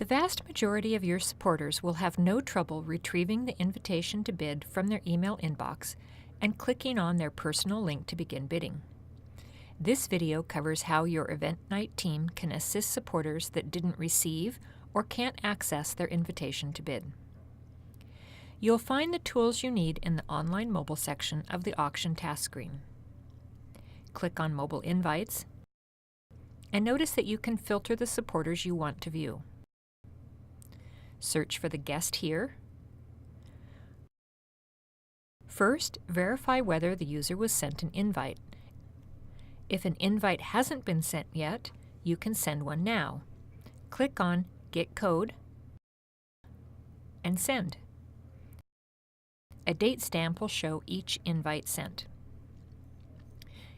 The vast majority of your supporters will have no trouble retrieving the invitation to bid from their email inbox and clicking on their personal link to begin bidding. This video covers how your event night team can assist supporters that didn't receive or can't access their invitation to bid. You'll find the tools you need in the online mobile section of the auction task screen. Click on Mobile Invites and notice that you can filter the supporters you want to view. Search for the guest here. First, verify whether the user was sent an invite. If an invite hasn't been sent yet, you can send one now. Click on Get Code and Send. A date stamp will show each invite sent.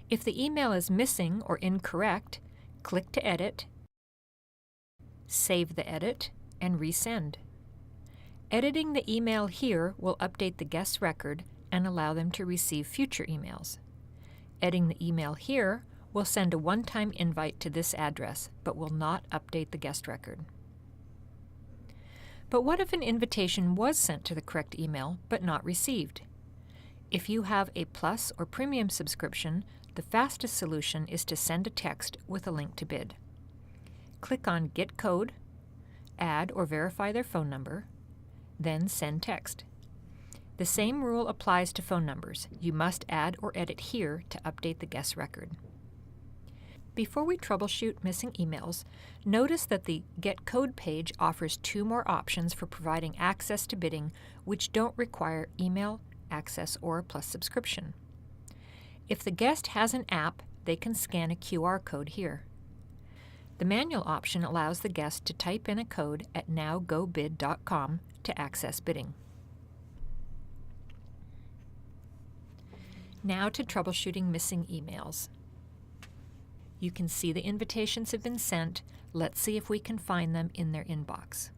If the email is missing or incorrect, click to edit, save the edit, and resend. Editing the email here will update the guest's record and allow them to receive future emails. Editing the email here will send a one-time invite to this address, but will not update the guest record. But what if an invitation was sent to the correct email but not received? If you have a Plus or Premium subscription, the fastest solution is to send a text with a link to bid. Click on Get Code, add or verify their phone number, then send text. The same rule applies to phone numbers. You must add or edit here to update the guest record. Before we troubleshoot missing emails, notice that the Get Code page offers two more options for providing access to bidding which don't require email access or a Plus subscription. If the guest has an app, they can scan a QR code here. The manual option allows the guest to type in a code at nowgobid.com to access bidding. Now to troubleshooting missing emails. You can see the invitations have been sent. Let's see if we can find them in their inbox.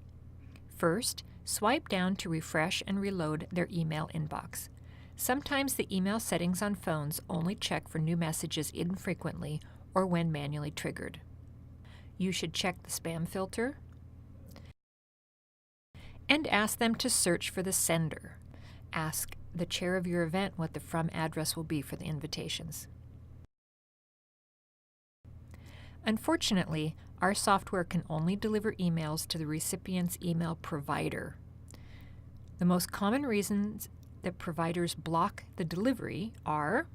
First, swipe down to refresh and reload their email inbox. Sometimes the email settings on phones only check for new messages infrequently or when manually triggered. You should check the spam filter and ask them to search for the sender. Ask the chair of your event what the from address will be for the invitations. Unfortunately, our software can only deliver emails to the recipient's email provider. The most common reasons that providers block the delivery are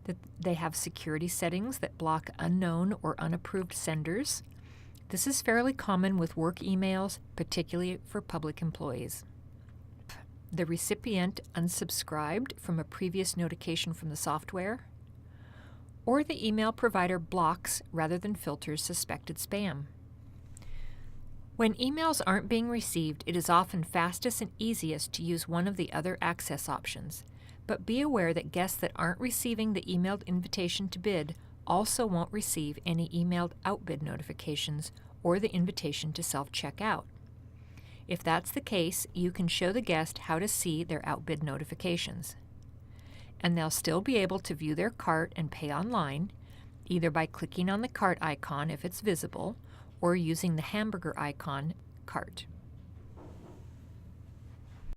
that they have security settings that block unknown or unapproved senders. This is fairly common with work emails, particularly for public employees. The recipient unsubscribed from a previous notification from the software, or the email provider blocks rather than filters suspected spam. When emails aren't being received, it is often fastest and easiest to use one of the other access options. But be aware that guests that aren't receiving the emailed invitation to bid also won't receive any emailed outbid notifications or the invitation to self-checkout. If that's the case, you can show the guest how to see their outbid notifications. And they'll still be able to view their cart and pay online, either by clicking on the cart icon if it's visible, or using the hamburger icon cart.